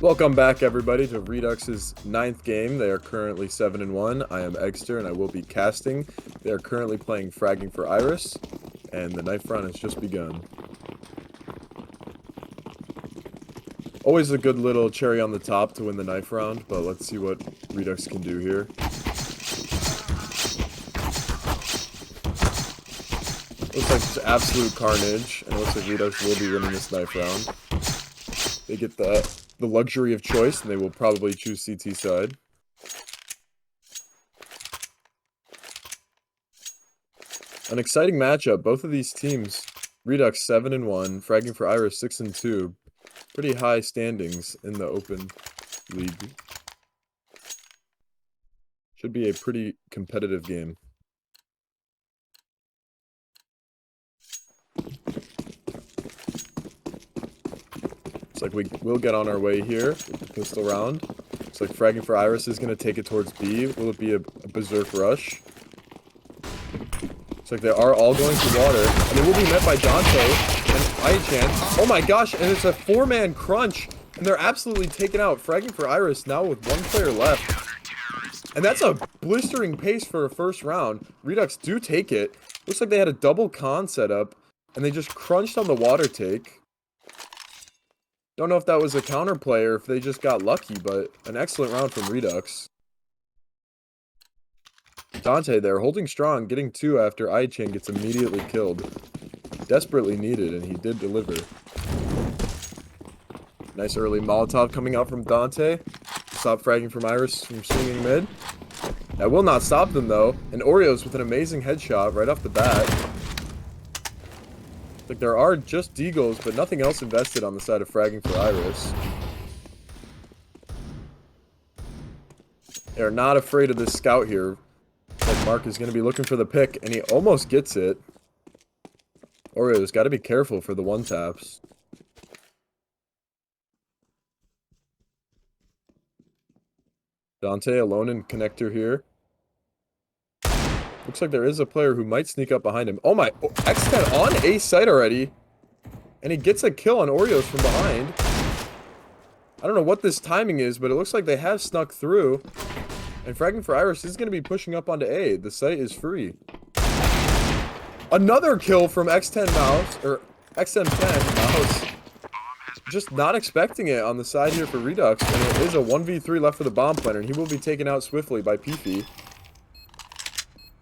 Welcome back, everybody, to Redux's 9th game. They are currently 7-1. I am Eggsterr, and I will be casting. They are currently playing Fragging for Iris, and the knife round has just begun. Always a good little cherry on the top to win the knife round, but let's see what Redux can do here. Looks like just absolute carnage, and it looks like Redux will be winning this knife round. They get the luxury of choice, and they will probably choose CT side. An exciting matchup. Both of these teams, Redux 7-1, Fragging for Iris 6-2. Pretty high standings in the open league. Should be a pretty competitive game. Looks like we will get on our way here with the pistol round. Looks like Fragging for Iris is going to take it towards B. Will it be a berserk rush? Looks like they are all going to water, and they will be met by Dante and Aichan. Oh my gosh, and it's a 4-man crunch, and they're absolutely taken out. Fragging for Iris now with 1 player left. And that's a blistering pace for a first round. Redux do take it. Looks like they had a double con setup, and they just crunched on the water take. Don't know if that was a counterplay or if they just got lucky, but an excellent round from Redux. Dante there, holding strong, getting 2 after Aichan gets immediately killed. Desperately needed, and he did deliver. Nice early Molotov coming out from Dante. Stop Fragging from Iris from swinging mid. That will not stop them, though. And Oreos with an amazing headshot right off the bat. Like there are just deagles, but nothing else invested on the side of Fragging for Iris. They're not afraid of this scout here. Like Mark is going to be looking for the pick, and he almost gets it. Oreo's got to be careful for the one-taps. Dante alone in connector here. Looks like there is a player who might sneak up behind him. Oh my, X10 on A site already. And he gets a kill on Oreos from behind. I don't know what this timing is, but it looks like they have snuck through. And Fragging for Iris is going to be pushing up onto A. The site is free. Another kill from X10 Mouse, or X10 Mouse. Just not expecting it on the side here for Redux. And it is a 1v3 left for the bomb planner, and he will be taken out swiftly by Peefy.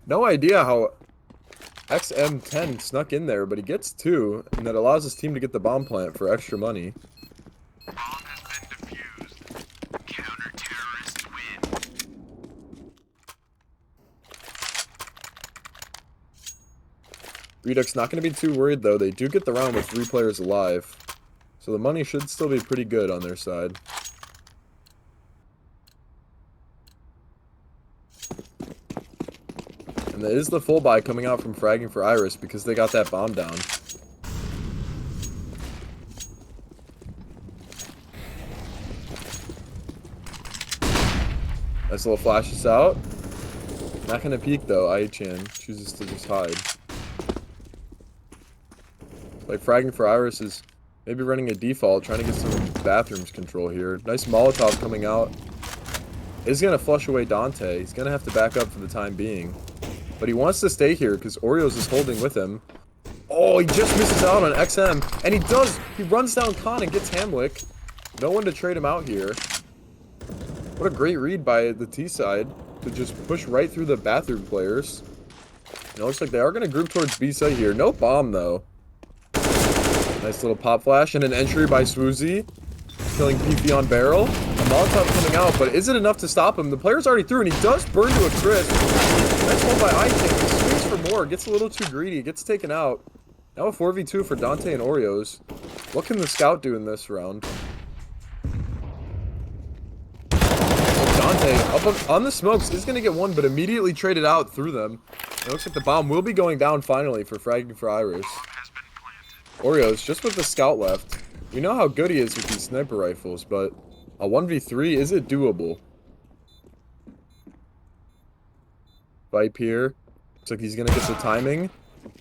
No idea how XM10 snuck in there, but he gets 2, and that allows his team to get the bomb plant for extra money. Bomb has been defused. Counter-terrorists win. Redux not going to be too worried, though. They do get the round with 3 players alive. So the money should still be pretty good on their side. And that is the full buy coming out from Fragging for Iris because they got that bomb down. Nice little flashes out. Not gonna peek though. Aichan chooses to just hide. Like Fragging for Iris is maybe running a default, trying to get some bathrooms control here. Nice Molotov coming out. Is gonna flush away Dante. He's gonna have to back up for the time being. But he wants to stay here because Oreos is holding with him. Oh, he just misses out on XM. And he does. He runs down Khan and gets Hamlik. No one to trade him out here. What a great read by the T side to just push right through the bathroom players. And it looks like they are going to group towards B site here. No bomb, though. Nice little pop flash and an entry by Swoozy. Killing PP on barrel. A Molotov coming out, but is it enough to stop him? The player's already through, and he does burn to a crisp. Nice one by Aichan. He swings for more. Gets a little too greedy. Gets taken out. Now a 4v2 for Dante and Oreos. What can the scout do in this round? Dante, up on the smokes, is going to get one, but immediately traded out through them. It looks like the bomb will be going down finally for Fragging for Iris. Oreos, just with the scout left. We know how good he is with these sniper rifles, but a 1v3, is it doable? Vipe here. Looks like he's going to get the timing.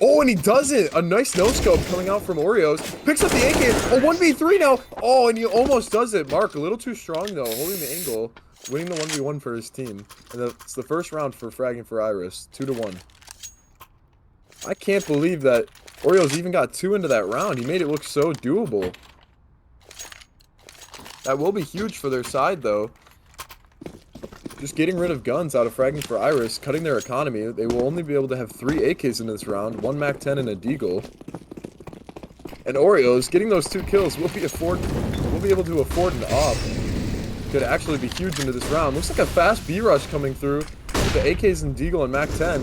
Oh, and he does it! A nice no-scope coming out from Oreos. Picks up the AK. Oh, 1v3 now! Oh, and he almost does it. Mark, a little too strong, though. Holding the angle. Winning the 1v1 for his team. And it's the first round for Fragging for Iris. 2-1. I can't believe that Oreos even got 2 into that round. He made it look so doable. That will be huge for their side, though. Just getting rid of guns out of Fragging for Iris, cutting their economy. They will only be able to have 3 AKs in this round, 1 MAC-10 and a Deagle. And Oreos, getting those 2 kills, will be able to afford an op. Could actually be huge into this round. Looks like a fast B-rush coming through with the AKs and Deagle and MAC-10.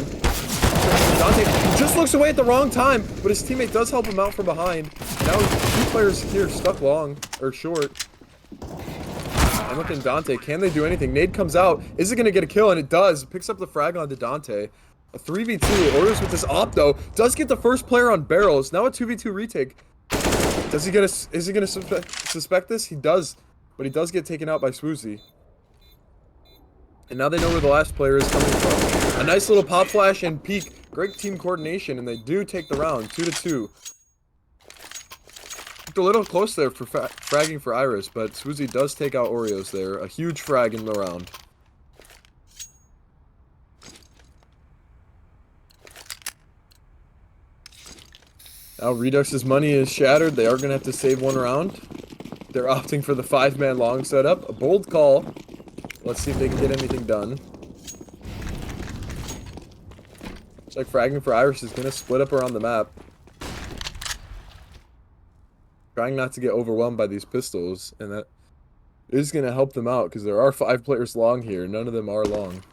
Dante just looks away at the wrong time, but his teammate does help him out from behind. Now 2 players here stuck long, or short. And looking Dante, can they do anything? Nade comes out. Is it going to get a kill? And it does. Picks up the frag onto Dante. A 3v2. Oreos with this op, though. Does get the first player on barrels. Now a 2v2 retake. Is he going to suspect this? He does. But he does get taken out by Swoozy. And now they know where the last player is coming from. A nice little pop flash and peek. Great team coordination. And they do take the round. 2-2. A little close there for fragging for Iris, but Swoozy does take out Oreos there. A huge frag in the round. Now Redux's money is shattered. They are going to have to save 1 round. They're opting for the 5-man long setup. A bold call. Let's see if they can get anything done. Looks like fragging for Iris is going to split up around the map. Trying not to get overwhelmed by these pistols, and that is going to help them out, because there are 5 players long here. None of them are long.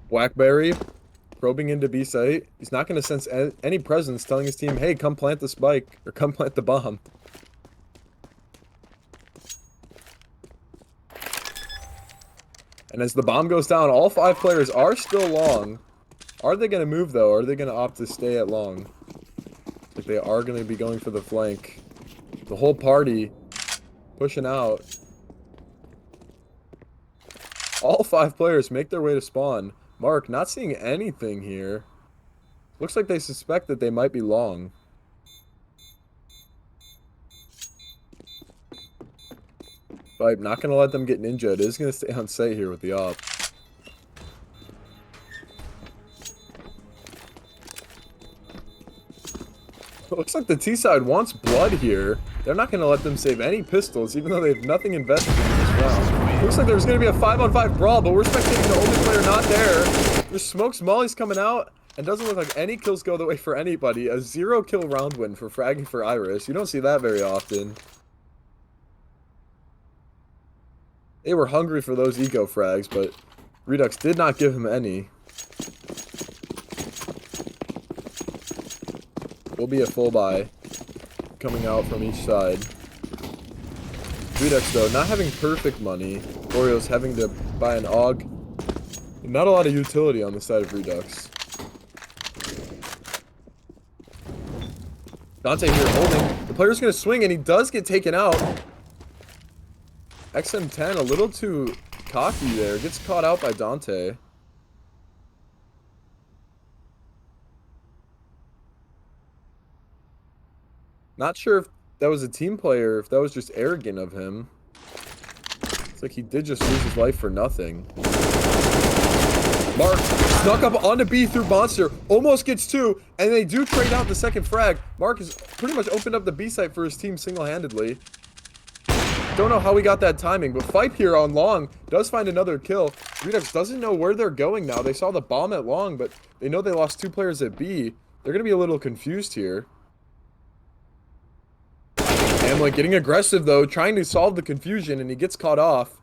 Blackberry, probing into B site. He's not going to sense any presence, telling his team, hey, come plant the spike, or come plant the bomb. And as the bomb goes down, all 5 players are still long. Are they going to move, though? Or are they going to opt to stay at long? Like they are going to be going for the flank. The whole party pushing out. All 5 players make their way to spawn. Mark, not seeing anything here. Looks like they suspect that they might be long. But I'm not going to let them get ninja. It is going to stay on site here with the op. It looks like the T side wants blood here. They're not going to let them save any pistols, even though they have nothing invested in this round. Looks like there's going to be a 5-on-5 brawl, but we're spectating the only player not there. There's smokes, molly's coming out, and doesn't look like any kills go the way for anybody. A 0-kill round win for fragging for Iris. You don't see that very often. They were hungry for those eco frags, but Redux did not give him any. Will be a full buy coming out from each side. Redux, though, not having perfect money. Oreos having to buy an AUG. Not a lot of utility on the side of Redux. Dante here holding. The player's going to swing, and he does get taken out. XM10 a little too cocky there. Gets caught out by Dante. Not sure if that was a team player, if that was just arrogant of him. It's like he did just lose his life for nothing. Mark snuck up onto B through Monster, almost gets 2, and they do trade out the second frag. Mark has pretty much opened up the B site for his team single-handedly. Don't know how we got that timing, but Fipe here on long does find another kill. Redux doesn't know where they're going now. They saw the bomb at long, but they know they lost 2 players at B. They're going to be a little confused here. Hamlik getting aggressive, though, trying to solve the confusion, and he gets caught off.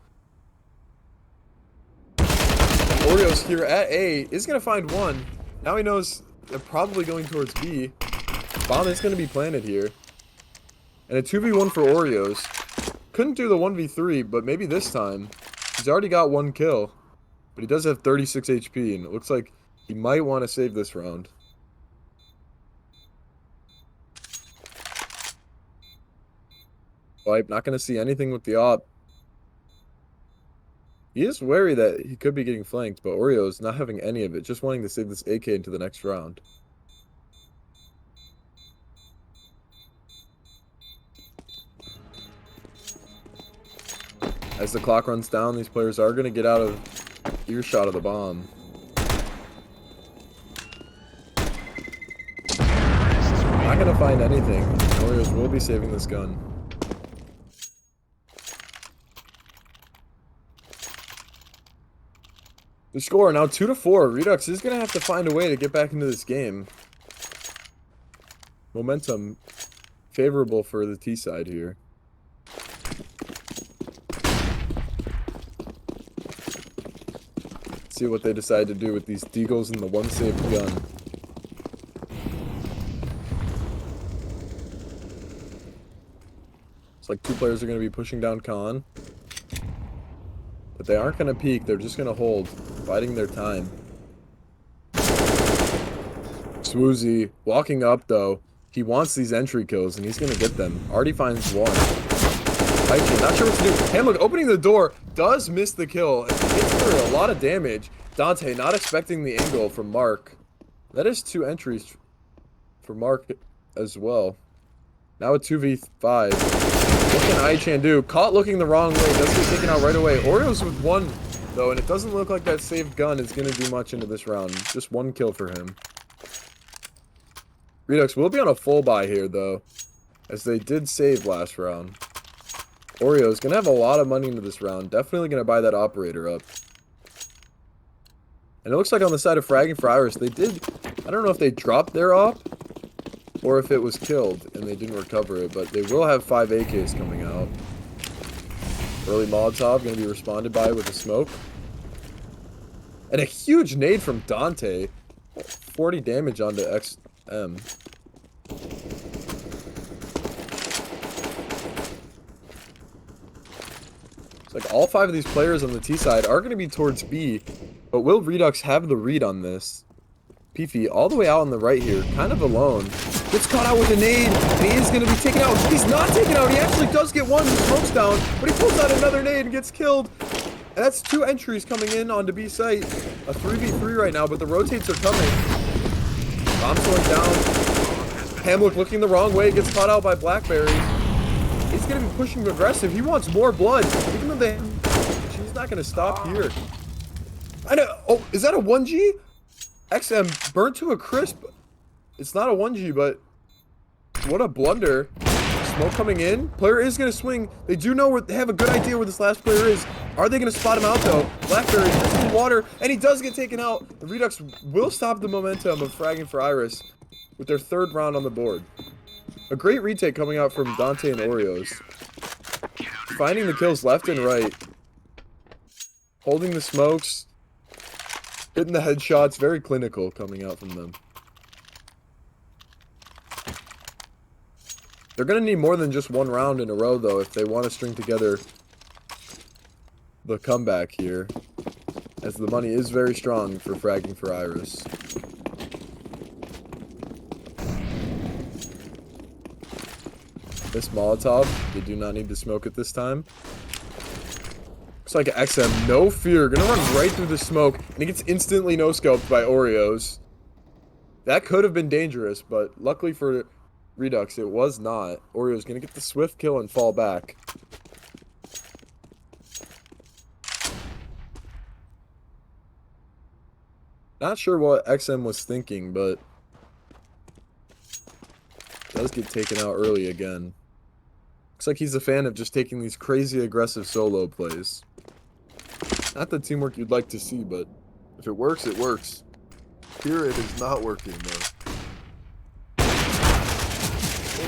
Oreos here at A is going to find 1. Now he knows they're probably going towards B. Bomb is going to be planted here. And a 2v1 for Oreos. Couldn't do the 1v3, but maybe this time. He's already got 1 kill. But he does have 36 HP, and it looks like he might want to save this round. Wipe, not going to see anything with the op. He is wary that he could be getting flanked, but Oreo's not having any of it, just wanting to save this AK into the next round. As the clock runs down, these players are going to get out of earshot of the bomb. Not going to find anything. Oreos will be saving this gun. The score now 2-4. Redux is going to have to find a way to get back into this game. Momentum favorable for the T side here. Let's see what they decide to do with these deagles and the one saved gun. It's like two players are going to be pushing down Khan. But they aren't going to peek. They're just going to hold, biding their time. Swoozy walking up, though. He wants these entry kills, and he's going to get them. Already finds one. Aichi, not sure what to do. Hamlik opening the door, does miss the kill. It hits for a lot of damage. Dante not expecting the angle from Mark. That is 2 entries for Mark as well. Now a 2v5. What can Aichan do? Caught looking the wrong way. Does get taken out right away. Oreos with 1, though, and it doesn't look like that saved gun is going to do much into this round. Just 1 kill for him. Redux will be on a full buy here, though, as they did save last round. Oreo's going to have a lot of money into this round. Definitely going to buy that operator up. And it looks like on the side of Fragging for Iris, they did... I don't know if they dropped their op, or if it was killed and they didn't recover it, but they will have 5 AKs coming out. Early Molotov going to be responded by with a smoke. And a huge nade from Dante. 40 damage onto XM. It's like all 5 of these players on the T side are going to be towards B, but will Redux have the read on this? Peefy all the way out on the right here, kind of alone. Gets caught out with a nade, and he is going to be taken out. He's not taken out. He actually does get one. He smokes down, but he pulls out another nade and gets killed. And that's 2 entries coming in onto B site. A 3v3 right now, but the rotates are coming. Bomb's going down. Hamlik looking the wrong way, gets caught out by Blackberry. He's going to be pushing aggressive. He wants more blood, even though they... She's not going to stop here. I know. Oh, is that a 1G? XM burnt to a crisp. It's not a 1G, but what a blunder. Smoke coming in. Player is going to swing. They do know where they have a good idea where this last player is. Are they going to spot him out, though? Blackberry just in water, and he does get taken out. The Redux will stop the momentum of Fragging for Iris with their 3rd round on the board. A great retake coming out from Dante and Oreos. Finding the kills left and right. Holding the smokes. Hitting the headshots. Very clinical coming out from them. They're going to need more than just 1 round in a row, though, if they want to string together the comeback here. As the money is very strong for Fragging for Iris. This Molotov, they do not need to smoke it this time. Looks like XM, no fear, gonna run right through the smoke, and he gets instantly no-scoped by Oreos. That could have been dangerous, but luckily for Redux, it was not. Oreo's gonna get the swift kill and fall back. Not sure what XM was thinking, but does get taken out early again. Looks like he's a fan of just taking these crazy aggressive solo plays. Not the teamwork you'd like to see, but if it works, it works. Here it is not working, though.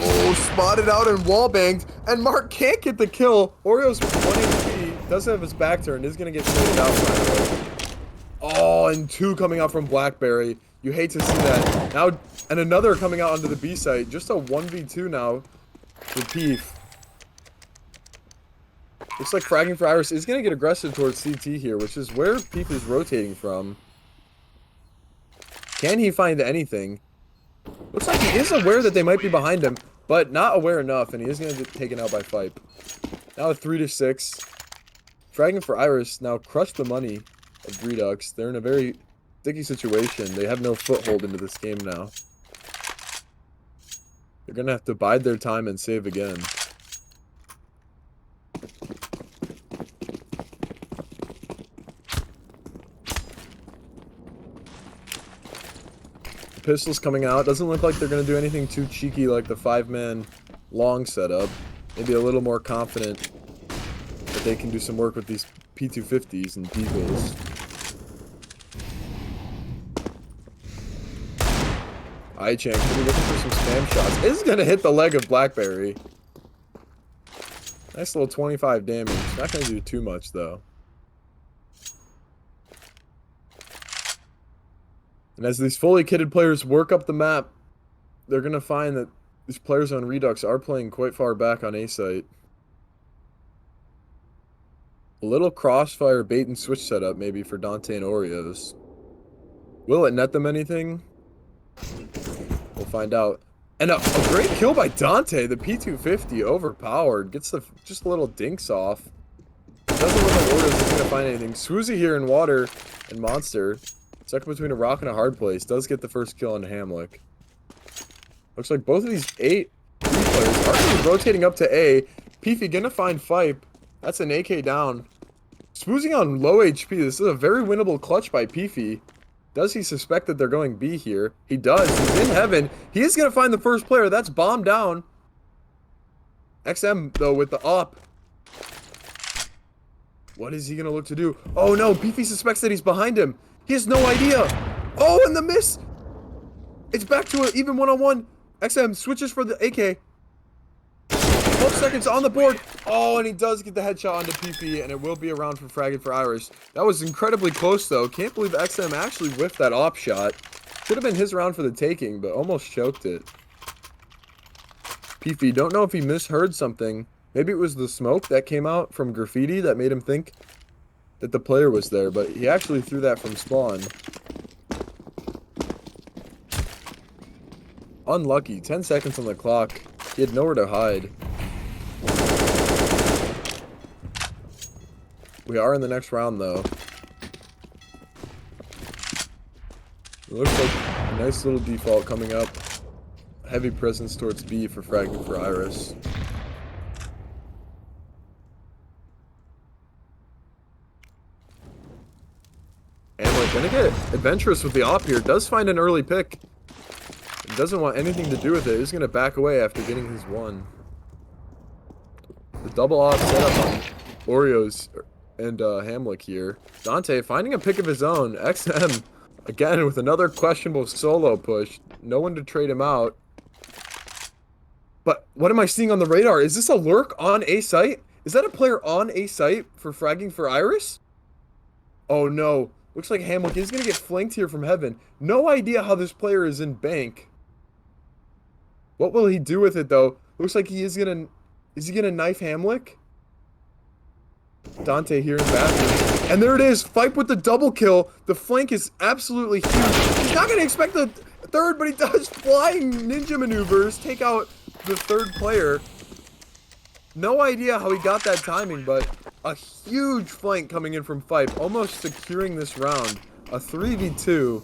Oh, spotted out and wallbanged, and Mark can't get the kill. Oreos with 1 HP, does have his back turned, is going to get traded out finally. Oh, and 2 coming out from Blackberry. You hate to see that. Now, and another coming out onto the B site. Just a 1v2 now for Peef. Looks like Fragging for Iris is going to get aggressive towards CT here, which is where Peef is rotating from. Can he find anything? Looks like he is aware that they might be behind him, but not aware enough, and he is going to get taken out by Fipe. Now a 3-6. Fragging for Iris now crushed the money of Redux. They're in a very sticky situation. They have no foothold into this game now. They're going to have to bide their time and save again. The pistol's coming out. Doesn't look like they're going to do anything too cheeky like the 5-man long setup. Maybe a little more confident that they can do some work with these P250s and Deagles. iChank could be looking for some spam shots. This is going to hit the leg of Blackberry. Nice little 25 damage. Not going to do too much, though. And as these fully kitted players work up the map, they're going to find that these players on Redux are playing quite far back on A site. A little crossfire bait and switch setup maybe for Dante and Oreos. Will it net them anything? We'll find out. And a great kill by Dante. The P250 overpowered. Gets the just a little dinks off. Doesn't look like Oreos is going to find anything. Swoozy here in water and Monster. Stuck between a rock and a hard place. Does get the first kill on Hamlik. Looks like both of these 8 players are going to be rotating up to A. Peefy going to find Fipe. That's an AK down. Swoozing on low HP. This is a very winnable clutch by Peefy. Does he suspect that they're going B here? He does. He's in heaven. He is going to find the first player. That's bomb down. XM, though, with the up. What is he going to look to do? Oh, no. Peefy suspects that he's behind him. He has no idea. Oh, and the miss. It's back to an even one-on-one. XM switches for the AK. 12 seconds on the board. Oh, and he does get the headshot onto PP, and it will be a round for Fragging for Iris. That was incredibly close, though. Can't believe XM actually whiffed that op shot. Should have been his round for the taking, but almost choked it. PP, don't know if he misheard something. Maybe it was the smoke that came out from graffiti that made him think that the player was there, but he actually threw that from spawn. Unlucky. 10 seconds on the clock. He had nowhere to hide. We are in the next round, though. It looks like a nice little default coming up. Heavy presence towards B for Fragging for Iris. And we're gonna get adventurous with the op here. Does find an early pick. Doesn't want anything to do with it. He's gonna back away after getting his one. The double off setup on Oreos and Hamlik here. Dante finding a pick of his own. XM again with another questionable solo push. No one to trade him out. But what am I seeing on the radar? Is this a lurk on A site? Is that a player on A site for Fragging for Iris? Oh no. Looks like Hamlik is gonna get flanked here from heaven. No idea how this player is in bank. What will he do with it, though? Looks like he is gonna... Is he gonna knife Hamlik? Dante here in bathroom. And there it is! Fipe with the double kill. The flank is absolutely huge. He's not gonna expect the third, but he does flying ninja maneuvers. Take out the third player. No idea how he got that timing, but a huge flank coming in from Fipe. Almost securing this round. A 3v2.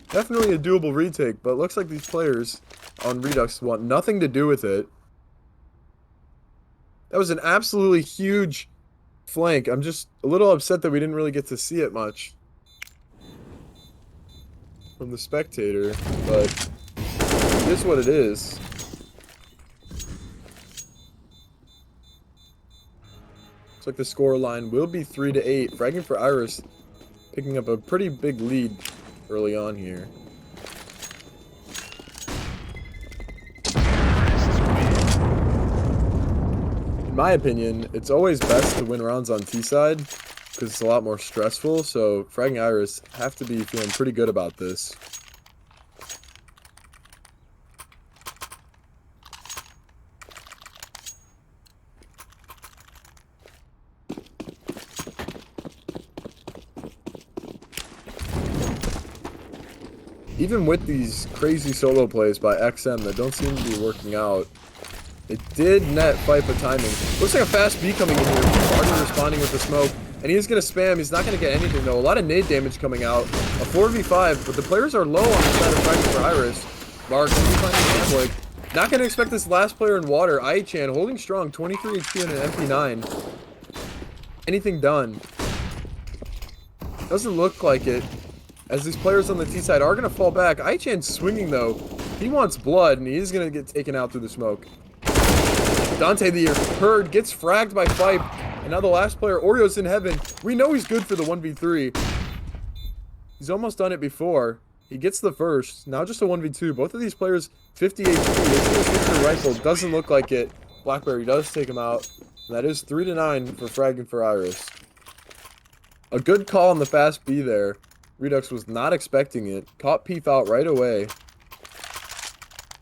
Definitely a doable retake, but looks like these players on Redux want nothing to do with it. That was an absolutely huge flank. I'm just a little upset that we didn't really get to see it much from the spectator, but it is what it is. Looks like the score line will be 3-8. Fragging for Iris picking up a pretty big lead early on here. In my opinion, it's always best to win rounds on T side because it's a lot more stressful, so Fragging Iris have to be feeling pretty good about this. Even with these crazy solo plays by XM that don't seem to be working out, it did net Fipe a timing. Looks like a fast B coming in here. Barton responding with the smoke. And he's going to spam. He's not going to get anything, though. A lot of nade damage coming out. A 4v5, but the players are low on the side of Fragging for Iris. Mark, finding Hamlik. Not going to expect this last player in water. Aichan holding strong. 23 HP and an MP9. Anything done? Doesn't look like it. As these players on the T side are going to fall back. Aichan's swinging, though. He wants blood, and he is going to get taken out through the smoke. Dante the Herd gets fragged by Fipe. And now the last player, Oreo's in heaven. We know he's good for the 1v3. He's almost done it before. He gets the first. Now just a 1v2. Both of these players, 50 HP. He's going to switch to rifle. Doesn't look like it. Blackberry does take him out. And that is 3-9 for Fragging for Iris. A good call on the fast B there. Redux was not expecting it. Caught Peef out right away.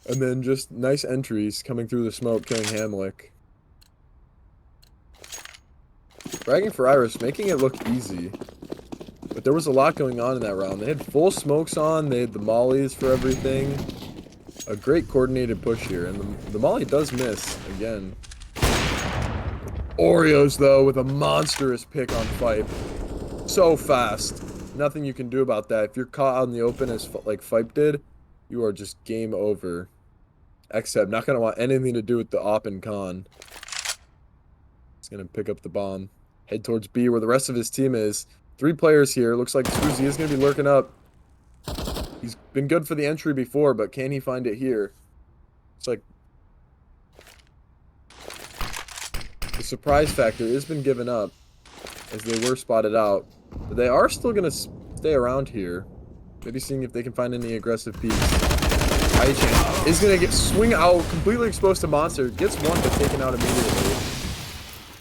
And then just nice entries coming through the smoke, killing Hamlik. Fragging for Iris, making it look easy. But there was a lot going on in that round. They had full smokes on. They had the mollies for everything. A great coordinated push here. And the molly does miss again. Oreos, though, with a monstrous pick on Fipe. So fast. Nothing you can do about that. If you're caught out in the open as like Fipe did, you are just game over. Except not going to want anything to do with the op and con. He's going to pick up the bomb. Head towards B where the rest of his team is. 3 players here. Looks like Suzy is going to be lurking up. He's been good for the entry before, but can he find it here? It's like the surprise factor has been given up as they were spotted out. But they are still going to stay around here. Maybe seeing if they can find any aggressive peaks. Aichan is going to get swing out, completely exposed to Monster. Gets one, but taken out immediately.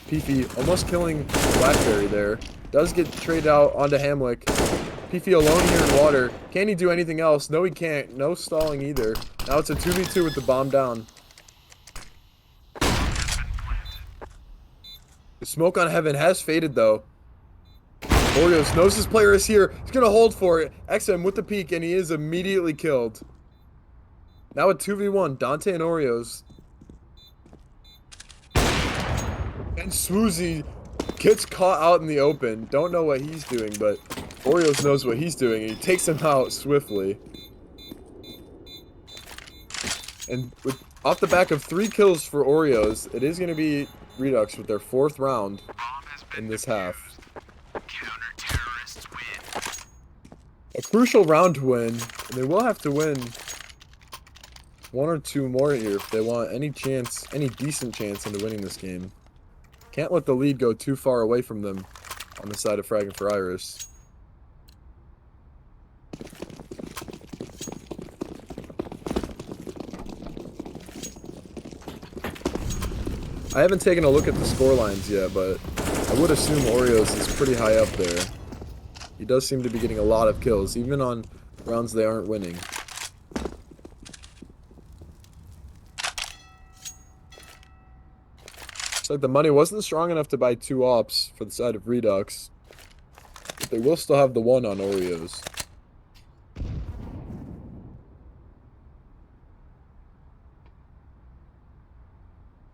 Peefy almost killing Blackberry there. Does get traded out onto Hamlik. Peefy alone here in water. Can he do anything else? No, he can't. No stalling either. Now it's a 2v2 with the bomb down. The smoke on heaven has faded, though. Oreos knows his player is here. He's going to hold for it. XM with the peek, and he is immediately killed. Now a 2v1. Dante and Oreos. And Swoozy gets caught out in the open. Don't know what he's doing, but Oreos knows what he's doing, and he takes him out swiftly. And off the back of 3 kills for Oreos, it is going to be Redux with their 4th round in this half. A crucial round to win, and they will have to win 1 or 2 more here if they want any chance, any decent chance into winning this game. Can't let the lead go too far away from them on the side of Fragging for Iris. I haven't taken a look at the score lines yet, but I would assume Oreos is pretty high up there. He does seem to be getting a lot of kills, even on rounds they aren't winning. Looks like the money wasn't strong enough to buy 2 ops for the side of Redux. But they will still have the 1 on Oreos.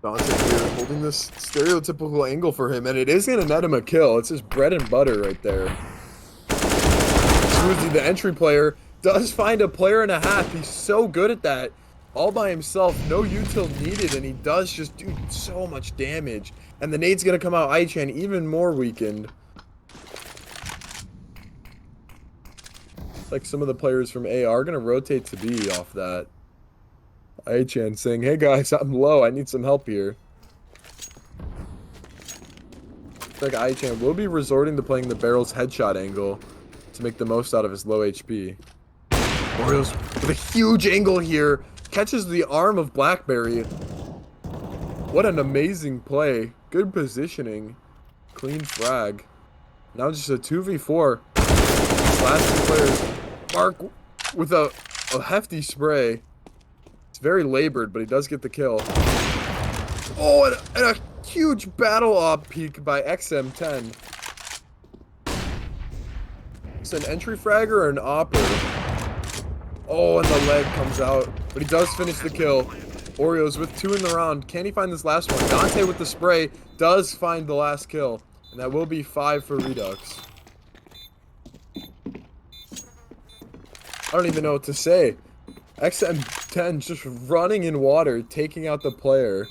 Dante here holding this stereotypical angle for him, and it is going to net him a kill. It's his bread and butter right there. Swoozy, the entry player, does find a player and a half. He's so good at that. All by himself, no util needed, and he does just do so much damage. And the nade's going to come out Aichan even more weakened. It's like some of the players from A are going to rotate to B off that. Aichan saying, hey guys, I'm low. I need some help here. Looks like Aichan will be resorting to playing the barrel's headshot angle to make the most out of his low HP. Oreos with a huge angle here. Catches the arm of Blackberry. What an amazing play. Good positioning. Clean frag. Now just a 2v4. These last 2 players. Mark with a hefty spray. It's very labored, but he does get the kill. Oh, and a huge battle op peek by XM10. It's an entry fragger or an opper. Oh, and the leg comes out. But he does finish the kill. Oreos with 2 in the round. Can he find this last one? Dante with the spray does find the last kill. And that will be 5 for Redux. I don't even know what to say. XM10 just running in water, taking out the player.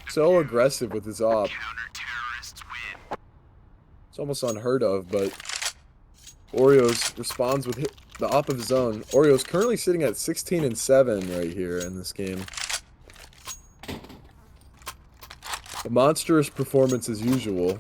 So aggressive with his op. It's almost unheard of, but Oreos responds with the op of his own. Oreos currently sitting at 16-7 right here in this game. A monstrous performance as usual.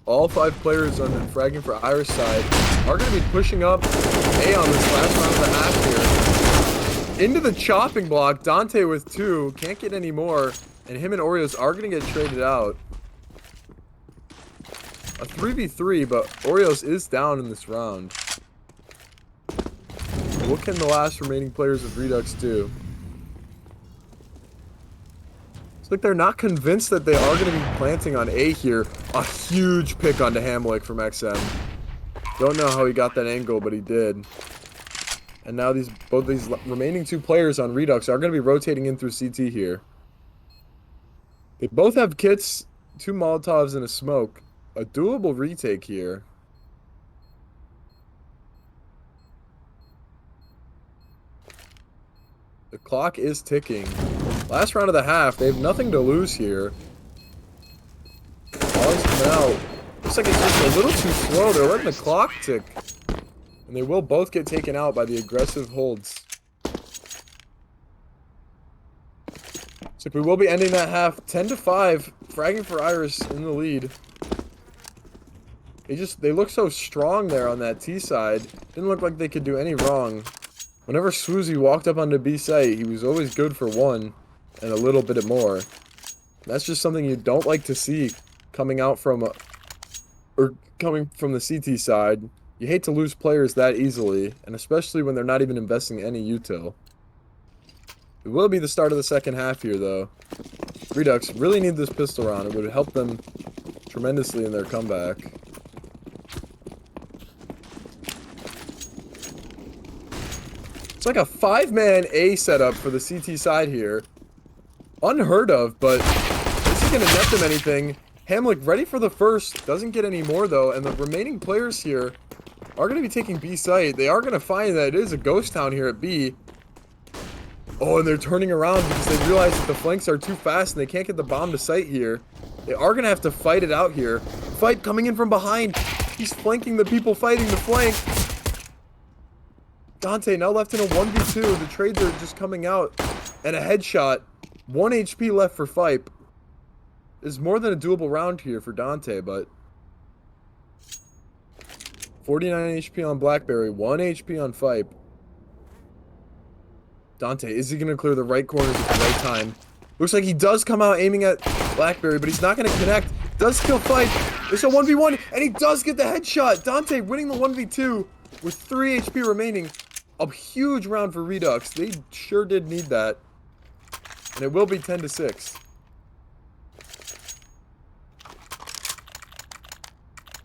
All 5 players on the Fragging for Irish side are going to be pushing up A on this last round of the half here. Into the chopping block, Dante with 2, can't get any more, and him and Oreos are going to get traded out. A 3v3, but Oreos is down in this round. What can the last remaining players of Redux do? It's like they're not convinced that they are going to be planting on A here. A huge pick onto Hamlik from XM. Don't know how he got that angle, but he did. And now both these remaining 2 players on Redux are going to be rotating in through CT here. They both have kits, 2 Molotovs and a smoke. A doable retake here. The clock is ticking. Last round of the half, they have nothing to lose here. Ball's coming out. Looks like it's just a little too slow. They're letting the clock tick. And they will both get taken out by the aggressive holds. So we will be ending that half 10-5. Fragging for Iris in the lead. They look so strong there on that T side. Didn't look like they could do any wrong. Whenever Swoozy walked up onto B site, he was always good for 1 and a little bit more. That's just something you don't like to see coming out from coming from the CT side. You hate to lose players that easily, and especially when they're not even investing any util. It will be the start of the second half here, though. Redux really need this pistol round. It would help them tremendously in their comeback. It's like a 5-man A setup for the CT side here. Unheard of, but this is going to net them anything. Hamlik ready for the first. Doesn't get any more, though. And the remaining players here are going to be taking B site. They are going to find that it is a ghost town here at B. Oh, and they're turning around because they realize that the flanks are too fast and they can't get the bomb to site here. They are going to have to fight it out here. Fight coming in from behind. He's flanking the people fighting the flank. Dante now left in a 1v2. The trades are just coming out. And a headshot. 1 HP left for Fipe. Is more than a doable round here for Dante, but 49 HP on Blackberry, 1 HP on Fipe. Dante, is he going to clear the right corners at the right time? Looks like he does come out aiming at Blackberry, but he's not going to connect. Does kill Fipe. It's a 1v1, and he does get the headshot. Dante winning the 1v2 with 3 HP remaining. A huge round for Redux. They sure did need that. And it will be 10-6.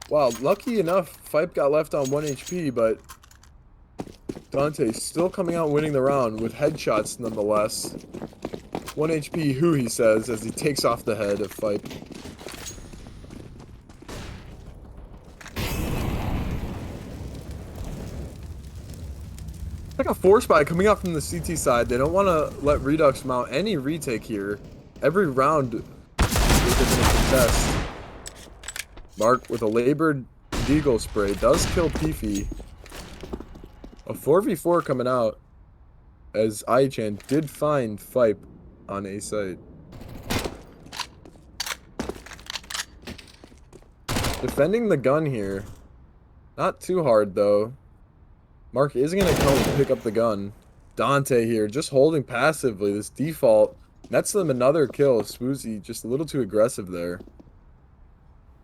Wow, lucky enough, Fipe got left on 1 HP, but Dante still coming out winning the round with headshots nonetheless. 1 HP who, he says, as he takes off the head of Fipe. Like a force buy coming out from the CT side. They don't want to let Redux mount any retake here. Every round they're going to contest. Mark with a labored deagle spray does kill Peefy. A 4v4 coming out as Aichan did find Fipe on A site. Defending the gun here. Not too hard though. Mark is going to come and pick up the gun. Dante here just holding passively. This default nets them another kill. Swoozy just a little too aggressive there.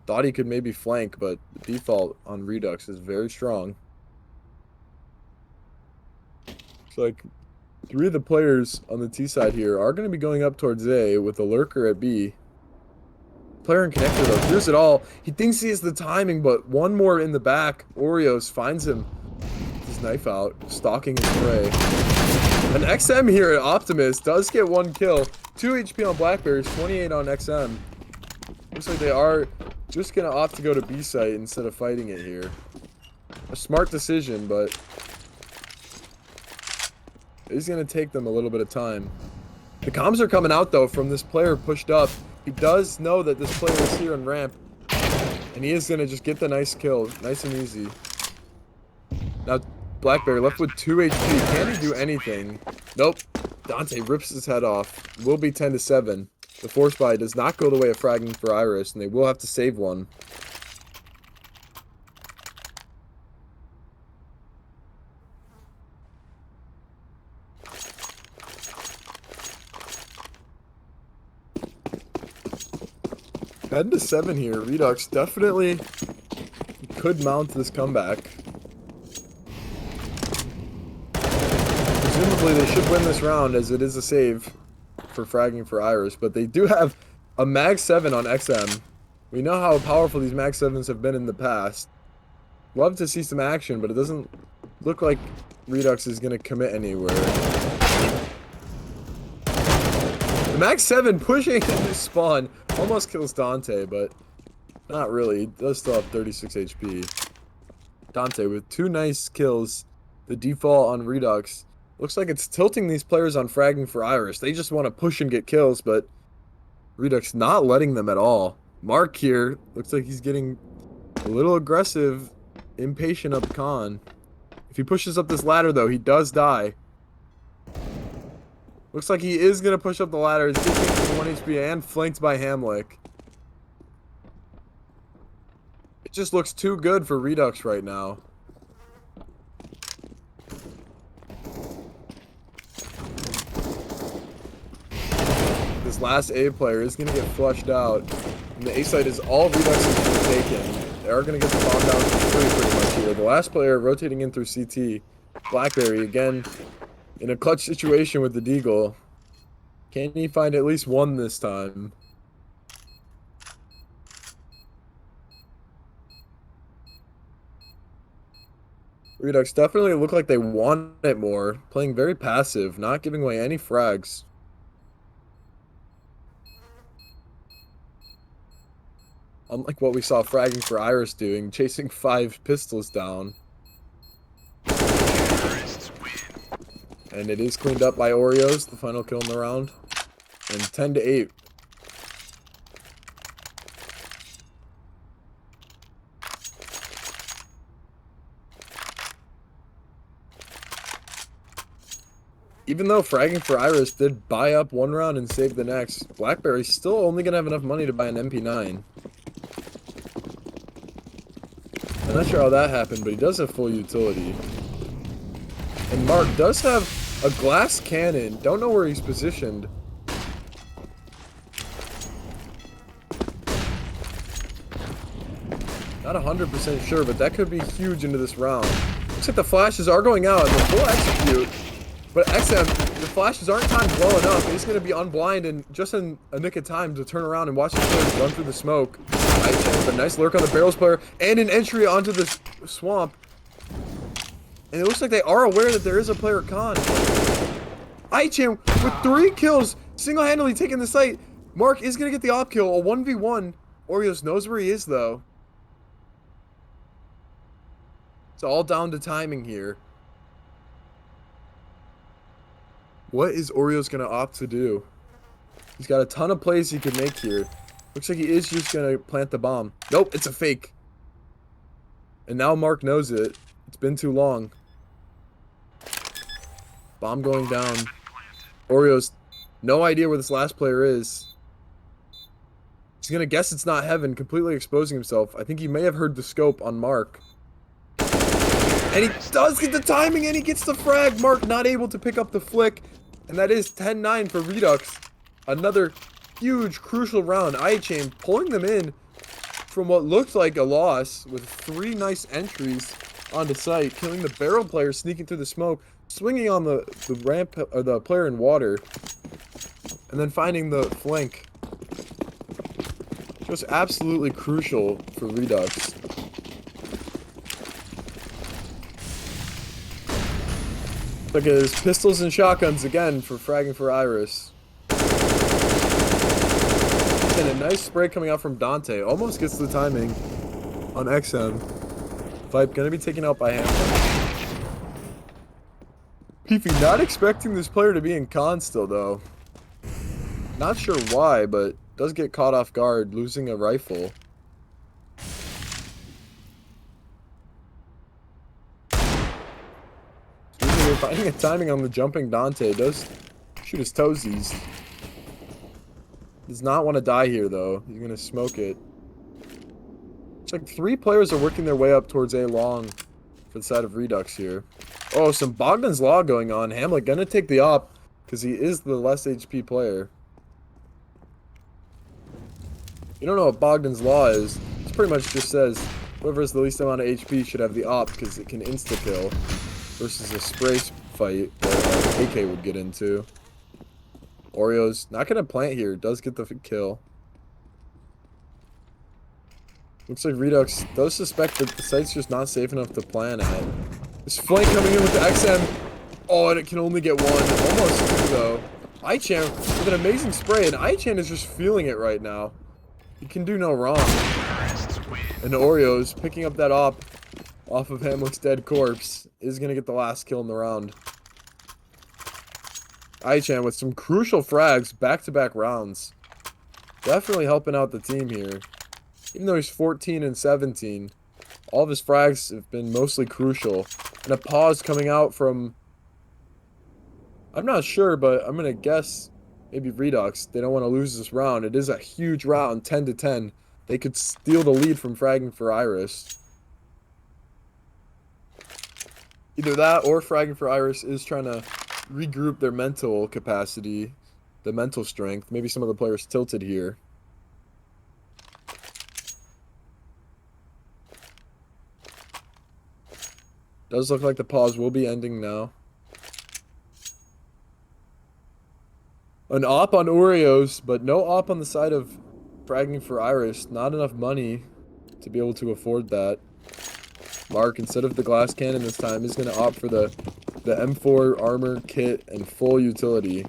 Thought he could maybe flank, but the default on Redux is very strong. Looks like 3 of the players on the T side here are going to be going up towards A with a lurker at B. player in connector though. Here's it all. He thinks he has the timing, but one more in the back. Oreos finds him. His knife out, stalking his prey. An XM here at Optimus does get 1 kill. 2 HP on Blackberries, 28 on XM. Looks like they are just gonna opt to go to B site instead of fighting it here. A smart decision, but it's gonna take them a little bit of time. The comms are coming out though from this player pushed up. He does know that this player is here on ramp, and he is gonna just get the nice kill, nice and easy. Now Blackberry left with 2 HP. Can he do anything? Nope. Dante rips his head off. Will be 10-7. The force buy does not go the way of Fragging for Iris, and they will have to save one. Heading to 7 here. Redux definitely could mount this comeback. Presumably they should win this round as it is a save for Fragging for Iris, but they do have a Mag 7 on XM. We know how powerful these Mag 7s have been in the past. Love to see some action, but it doesn't look like Redux is going to commit anywhere. The Mag 7 pushing into spawn almost kills Dante, but not really. He does still have 36 HP. Dante with 2 nice kills. The default on Redux. Looks like it's tilting these players on Fragging for Iris. They just want to push and get kills, but Redux not letting them at all. Mark here looks like he's getting a little aggressive, impatient up con. If he pushes up this ladder, though, he does die. Looks like he is going to push up the ladder. He's getting to 1 HP and flanked by Hamlik. It just looks too good for Redux right now. This last A player is going to get flushed out. And the A site is all Redux is taken. They are going to get the bomb down pretty much here. The last player rotating in through CT. Blackberry again in a clutch situation with the Deagle. Can he find at least one this time? Redux definitely look like they want it more. Playing very passive, not giving away any frags. Unlike what we saw Fragging for Iris doing, chasing 5 pistols down. And it is cleaned up by Oreos, the final kill in the round. And 10-8. Even though Fragging for Iris did buy up 1 round and save the next, Blackberry's still only going to have enough money to buy an MP9. I'm not sure how that happened, but he does have full utility. And Mark does have a glass cannon. Don't know where he's positioned. Not 100% sure, but that could be huge into this round. Looks like the flashes are going out, and they will execute. But XM, the flashes aren't timed well enough. He's going to be unblind and just in a nick of time to turn around and watch the players run through the smoke. A nice lurk on the barrels player and an entry onto the swamp. And it looks like they are aware that there is a player con. Icham with 3 kills, single-handedly taking the site. Mark is going to get the op kill, a 1v1. Oreos knows where he is, though. It's all down to timing here. What is Oreos going to opt to do? He's got a ton of plays he could make here. Looks like he is just going to plant the bomb. Nope, it's a fake. And now Mark knows it. It's been too long. Bomb going down. Oreos, no idea where this last player is. He's going to guess it's not Heaven, completely exposing himself. I think he may have heard the scope on Mark. And he does get the timing, and he gets the frag. Mark not able to pick up the flick. And that is 10-9 for Redux. Another huge, crucial round. Ichain pulling them in from what looked like a loss with 3 nice entries onto site, killing the barrel player sneaking through the smoke, swinging on the ramp or the player in water, and then finding the flank. Just absolutely crucial for Redux. Look at his pistols and shotguns again for fragging for Iris. And a nice spray coming out from Dante. Almost gets the timing on XM. Vipe gonna be taken out by Hamlik. Peefy not expecting this player to be in con still though. Not sure why, but does get caught off guard, losing a rifle. Finding a timing on the jumping Dante. Does shoot his toesies. Does not want to die here though. He's gonna smoke it. It's like 3 players are working their way up towards A long for the side of Redux here. Oh, some Bogdan's Law going on. Hamlik gonna take the op because he is the less HP player. You don't know what Bogdan's Law is. It pretty much just says whoever has the least amount of HP should have the op because it can insta-kill versus a spray fight that AK would get into. Oreo's not going to plant here. Does get the kill. Looks like Redux does suspect that the site's just not safe enough to plan at. This flank coming in with the XM. Oh, and it can only get 1. Almost 2 though. Ichan with an amazing spray, and Ichan is just feeling it right now. He can do no wrong. And Oreo's picking up that op off of Hamlik's dead corpse is going to get the last kill in the round. Ichan with some crucial frags back-to-back rounds. Definitely helping out the team here. Even though he's 14 and 17, all of his frags have been mostly crucial. And a pause coming out from... I'm not sure, but I'm going to guess maybe Redux. They don't want to lose this round. It is a huge round, 10-10. They could steal the lead from fragging for Iris. Either that or fragging for Iris is trying to regroup their mental capacity, the mental strength. Maybe some of the players tilted here. Does look like the pause will be ending now. An op on Oreos, but no op on the side of fragging for Iris. Not enough money to be able to afford that. Mark, instead of the glass cannon this time, is going to opt for the M4 armor kit and full utility.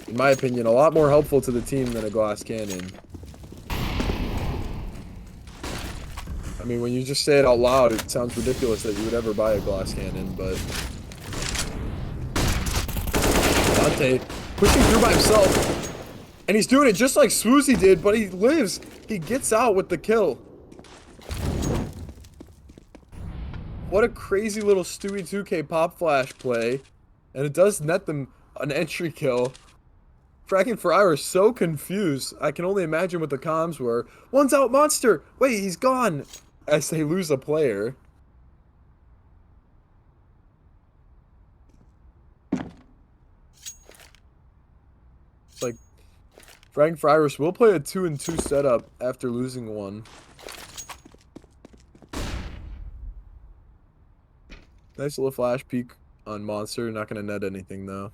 In my opinion, a lot more helpful to the team than a glass cannon. I mean, when you just say it out loud, it sounds ridiculous that you would ever buy a glass cannon, but... Dante pushing through by himself. And he's doing it just like Swoozy did, but he lives. He gets out with the kill. What a crazy little Stewie 2K pop flash play. And it does net them an entry kill. Fragging for Iris so confused. I can only imagine what the comms were. One's out, Monster! Wait, he's gone! As they lose a player. It's like Fragging for Iris will play a 2-2 setup after losing one. Nice little flash peek on Monster. Not going to net anything, though.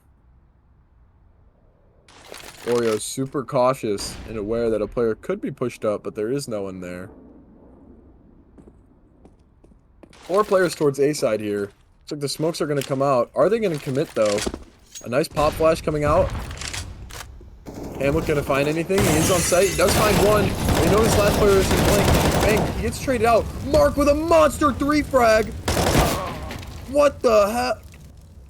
Oreo super cautious and aware that a player could be pushed up, but there is no one there. 4 players towards A side here. Looks like the smokes are going to come out. Are they going to commit, though? A nice pop flash coming out. Hamlik going to find anything? He is on site. He does find one. They know this last player is in blank. Bang. He gets traded out. Mark with a monster 3 frag. What the heck?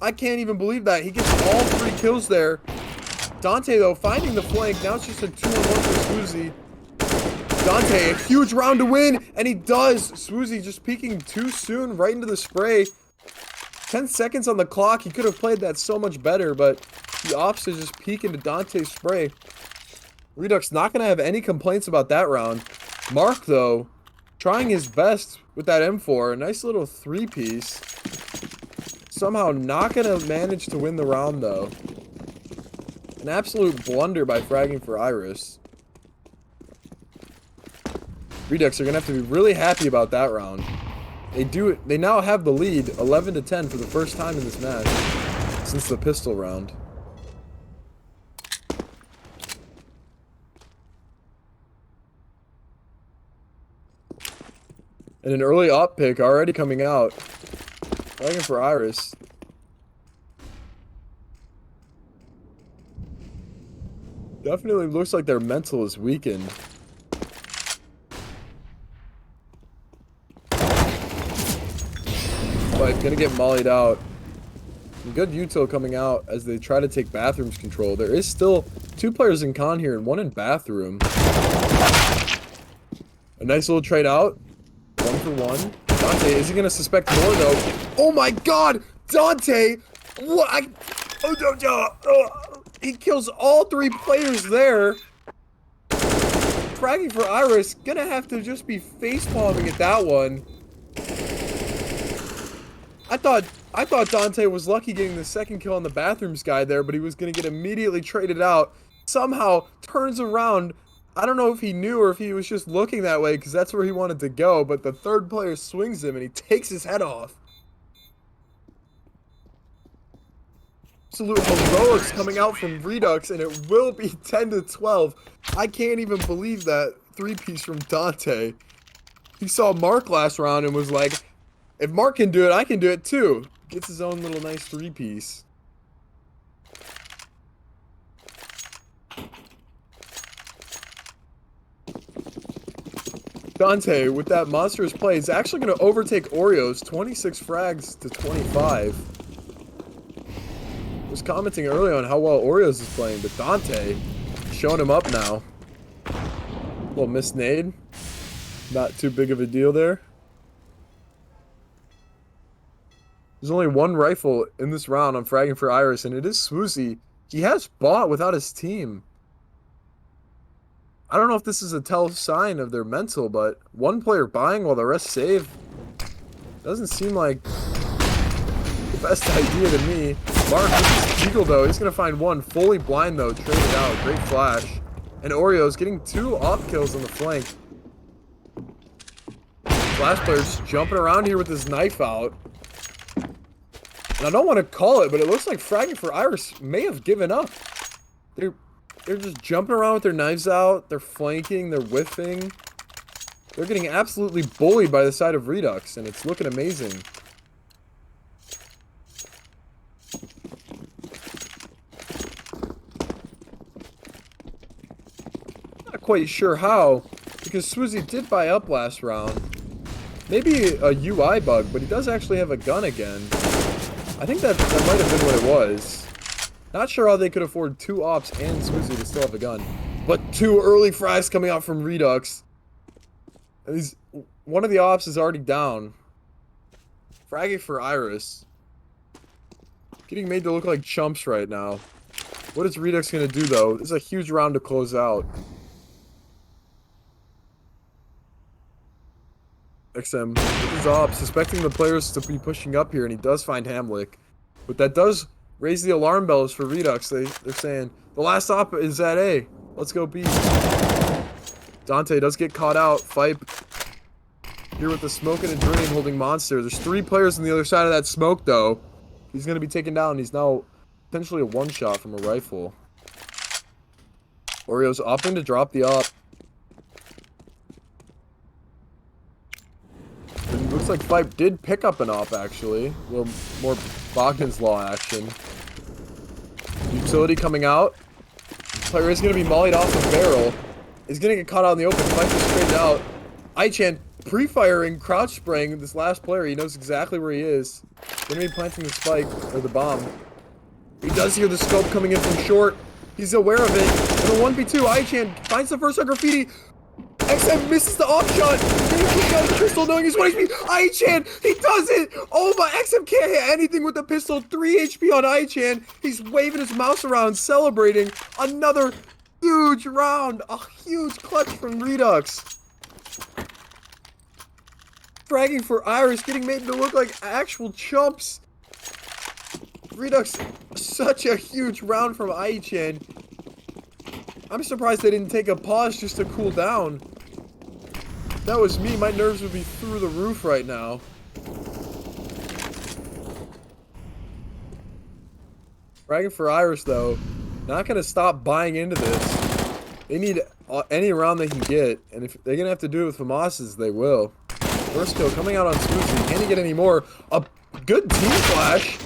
I can't even believe that. He gets all 3 kills there. Dante, though, finding the flank. Now it's just a 2-on-1 for Swoozy. Dante, a huge round to win, and he does. Swoozy just peeking too soon right into the spray. 10 seconds on the clock. He could have played that so much better, but he opts to just peek into Dante's spray. Redux not going to have any complaints about that round. Mark, though, trying his best with that M4. A nice little 3-piece. Somehow not going to manage to win the round, though. An absolute blunder by fragging for Iris. Redux are going to have to be really happy about that round. They now have the lead, 11-10 for the first time in this match since the pistol round. And an early op pick already coming out. Fragging for Iris. Definitely looks like their mental is weakened. But gonna get mollied out. Good util coming out as they try to take bathrooms control. There is still 2 players in con here and 1 in bathroom. A nice little trade out. 1 for 1. Dante, is he gonna suspect more though? Oh my god! Dante! What? He kills all 3 players there. Fragging for Iris. Gonna have to just be facepalming at that one. I thought Dante was lucky getting the 2nd kill on the bathrooms guy there, but he was gonna get immediately traded out. Somehow turns around. I don't know if he knew or if he was just looking that way because that's where he wanted to go, but the 3rd player swings him and he takes his head off. Absolute heroics coming out from Redux, and it will be 10-12. I can't even believe that 3-piece from Dante. He saw Mark last round and was like, if Mark can do it, I can do it too. Gets his own little nice 3-piece. Dante, with that monstrous play, is actually going to overtake Oreos, 26 frags to 25. I was commenting earlier on how well Oreos is playing, but Dante showing him up now. Little miss nade. Not too big of a deal there. There's only 1 rifle in this round. I'm fragging for Iris, and it is Swoozy. He has bought without his team. I don't know if this is a tell sign of their mental, but 1 player buying while the rest save doesn't seem like the best idea to me. Mark with his Eagle, though. He's going to find 1 fully blind, though. Traded out. Great flash. And Oreo's getting 2 off kills on the flank. Last player's jumping around here with his knife out. And I don't want to call it, but it looks like Fragging for Iris may have given up. They're just jumping around with their knives out. They're flanking. They're whiffing. They're getting absolutely bullied by the side of Redux, and it's looking amazing. Not quite sure how, because Swoozy did buy up last round. Maybe a UI bug, but he does actually have a gun again. I think that might have been what it was. Not sure how they could afford 2 ops and Swoozy to still have a gun. But 2 early frags coming out from Redux. And one of the ops is already down. Fragging for Iris. Getting made to look like chumps right now. What is Redux going to do, though? This is a huge round to close out. XM with his op, suspecting the players to be pushing up here, and he does find Hamlik. But that does raise the alarm bells for Redux. They're saying, the last op is at A. Let's go B. Dante does get caught out. Fipe here with the smoke and a dream holding Monster. There's 3 players on the other side of that smoke, though. He's going to be taken down. He's now potentially a 1-shot from a rifle. Oreo's opting to drop the op. And it looks like Fipe did pick up an op, actually. A little more Bogdan's Law action. Utility coming out. Player is going to be mollied off the barrel. He's going to get caught out in the open. Fipe is straight out. Aichan pre-firing, crouch spraying this last player. He knows exactly where he is. Going to be planting the spike, or the bomb. He does hear the scope coming in from short. He's aware of it. In a 1v2, Aichan finds the first on graffiti. XM misses the off shot. Getting kicked out with Crystal, knowing he's 1 HP. Aichan, he does it! Oh my, XM can't hit anything with the pistol. 3 HP on Aichan. He's waving his mouse around, celebrating another huge round. A huge clutch from Redux. Fragging for Iris, getting made to look like actual chumps. Redux, such a huge round from Aichan. I'm surprised they didn't take a pause just to cool down. If that was me, my nerves would be through the roof right now. Fragging for Iris, though, not going to stop buying into this. They need any round they can get, and if they're going to have to do it with FAMASs, they will. First kill coming out on Smoothie. Can he get any more? A good team flash.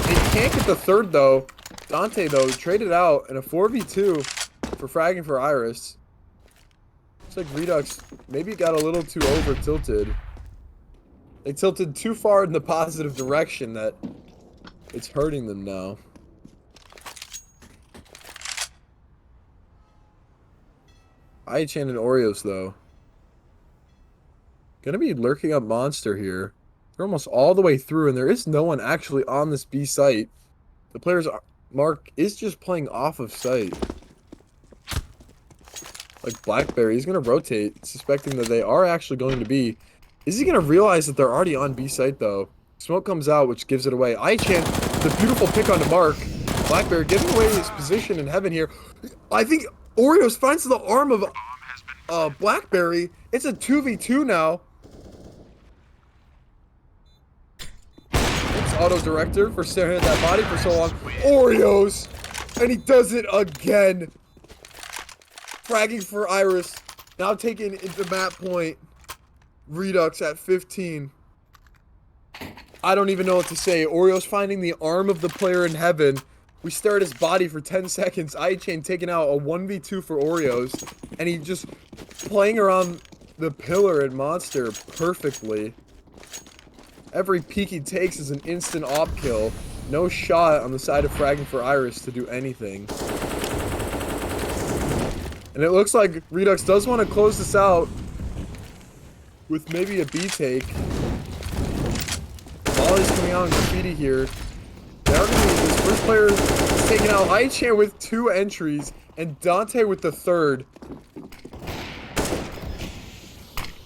He can't get the third, though. Dante, though, traded out in a 4v2 for fragging for Iris. Looks like Redux maybe got a little too over-tilted. They tilted too far in the positive direction that it's hurting them now. Aichan and Oreos, though. Gonna be lurking up Monster here. They're almost all the way through, and there is no one actually on this B site. The player's mark is just playing off of site. Like Blackberry, he's gonna rotate, suspecting that they are actually going to be. Is he gonna realize that they're already on B site, though? Smoke comes out, which gives it away. Aichan, the beautiful pick onto Mark. Blackberry giving away his position in heaven here. I think Oreos finds the arm of Blackberry. It's a 2v2 now. Thanks, Auto Director, for staring at that body for so long. Oreos! And he does it again. Fragging for Iris. Now taken into map point. Redux at 15. I don't even know what to say. Oreos finding the arm of the player in heaven. We stare at his body for 10 seconds. Aichan taking out a 1v2 for Oreos. And he just playing around the pillar and Monster perfectly. Every peek he takes is an instant op kill. No shot on the side of fragging for Iris to do anything. And it looks like Redux does want to close this out with maybe a B take. Volley's coming out in graffiti here. They are going to be this first player is taking out Aichan with 2 entries and Dante with the 3rd.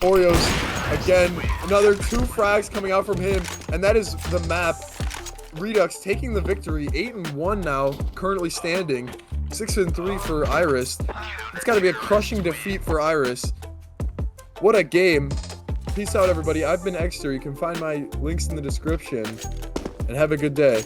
Oreos, again, another 2 frags coming out from him, and that is the map. Redux taking the victory, 8-1 now, currently standing. 6-3 for Iris. It's got to be a crushing defeat for Iris. What a game. Peace out, everybody. I've been Eggsterr. You can find my links in the description. And have a good day.